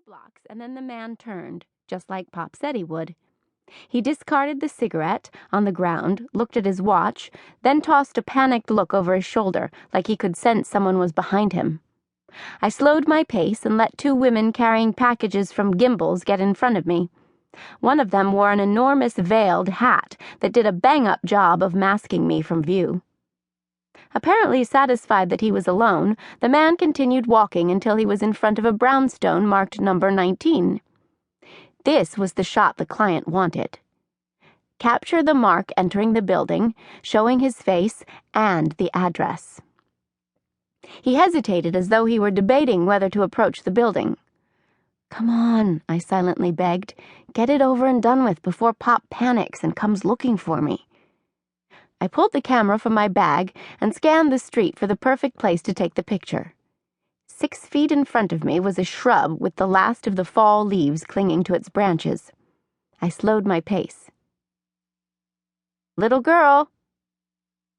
blocks, and then the man turned, just like Pop said he would. He discarded the cigarette on the ground, looked at his watch, then tossed a panicked look over his shoulder, like he could sense someone was behind him. I slowed my pace and let two women carrying packages from gimbals get in front of me. One of them wore an enormous veiled hat that did a bang-up job of masking me from view. Apparently satisfied that he was alone, the man continued walking until he was in front of a brownstone marked number 19. This was the shot the client wanted. Capture the mark entering the building, showing his face and the address. He hesitated as though he were debating whether to approach the building. "Come on," I silently begged. "Get it over and done with before Pop panics and comes looking for me." I pulled the camera from my bag and scanned the street for the perfect place to take the picture. 6 feet in front of me was a shrub with the last of the fall leaves clinging to its branches. I slowed my pace. "Little girl,"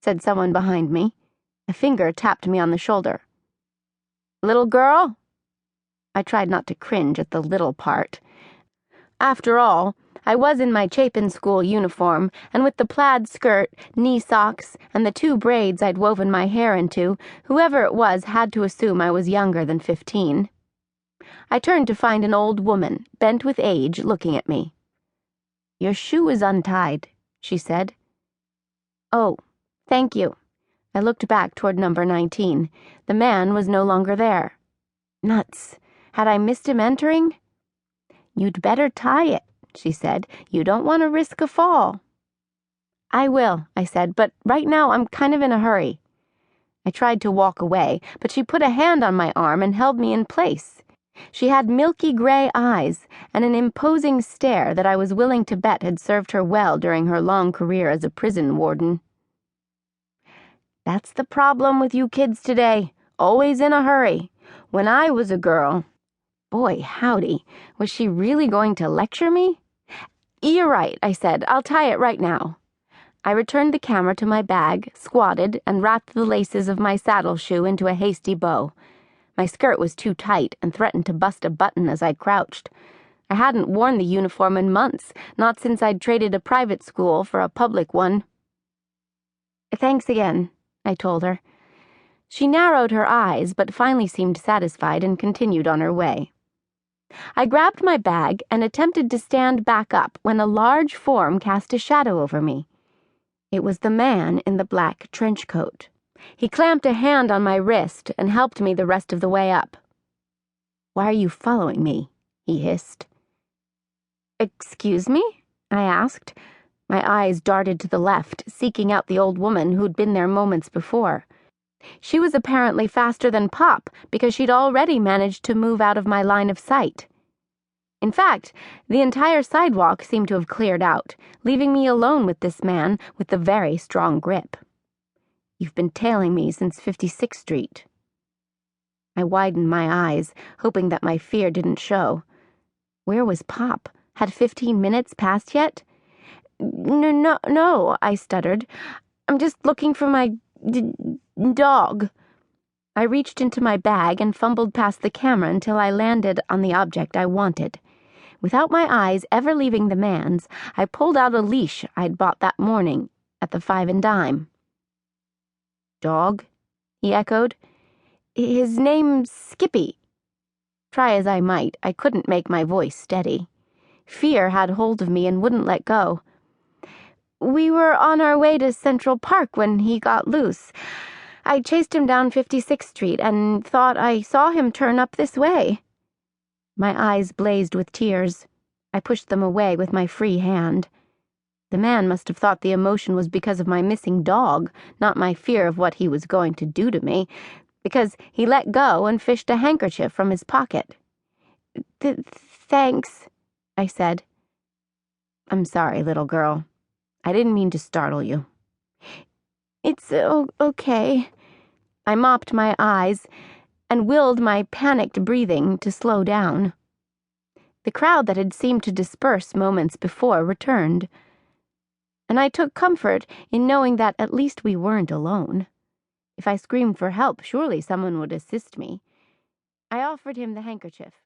said someone behind me. A finger tapped me on the shoulder. "Little girl?" I tried not to cringe at the little part. After all, I was in my Chapin school uniform, and with the plaid skirt, knee socks, and the 2 braids I'd woven my hair into, whoever it was had to assume I was younger than 15. I turned to find an old woman, bent with age, looking at me. "Your shoe is untied," she said. "Oh, thank you." I looked back toward number 19. The man was no longer there. Nuts. Had I missed him entering? "You'd better tie it," she said. "You don't want to risk a fall." "I will," I said, "but right now I'm kind of in a hurry." I tried to walk away, but she put a hand on my arm and held me in place. She had milky gray eyes and an imposing stare that I was willing to bet had served her well during her long career as a prison warden. "That's the problem with you kids today. Always in a hurry. When I was a girl..." Boy, howdy, was she really going to lecture me? "You're right," I said. "I'll tie it right now." I returned the camera to my bag, squatted, and wrapped the laces of my saddle shoe into a hasty bow. My skirt was too tight and threatened to bust a button as I crouched. I hadn't worn the uniform in months, not since I'd traded a private school for a public one. "Thanks again," I told her. She narrowed her eyes, but finally seemed satisfied and continued on her way. I grabbed my bag and attempted to stand back up when a large form cast a shadow over me. It was the man in the black trench coat. He clamped a hand on my wrist and helped me the rest of the way up. "Why are you following me?" he hissed. "Excuse me?" I asked. My eyes darted to the left, seeking out the old woman who'd been there moments before. She was apparently faster than Pop because she'd already managed to move out of my line of sight. In fact, the entire sidewalk seemed to have cleared out, leaving me alone with this man with the very strong grip. "You've been tailing me since 56th Street. I widened my eyes, hoping that my fear didn't show. Where was Pop? Had 15 minutes passed yet? No, I stuttered. "I'm just looking for my dog." I reached into my bag and fumbled past the camera until I landed on the object I wanted. Without my eyes ever leaving the man's, I pulled out a leash I'd bought that morning at the 5 and Dime. "Dog?" he echoed. "His name's Skippy." Try as I might, I couldn't make my voice steady. Fear had hold of me and wouldn't let go. "We were on our way to Central Park when he got loose. I chased him down 56th Street and thought I saw him turn up this way." My eyes blazed with tears. I pushed them away with my free hand. The man must have thought the emotion was because of my missing dog, not my fear of what he was going to do to me, because he let go and fished a handkerchief from his pocket. Thanks," I said. "I'm sorry, little girl. I didn't mean to startle you." "It's okay." I mopped my eyes and willed my panicked breathing to slow down. The crowd that had seemed to disperse moments before returned, and I took comfort in knowing that at least we weren't alone. If I screamed for help, surely someone would assist me. I offered him the handkerchief.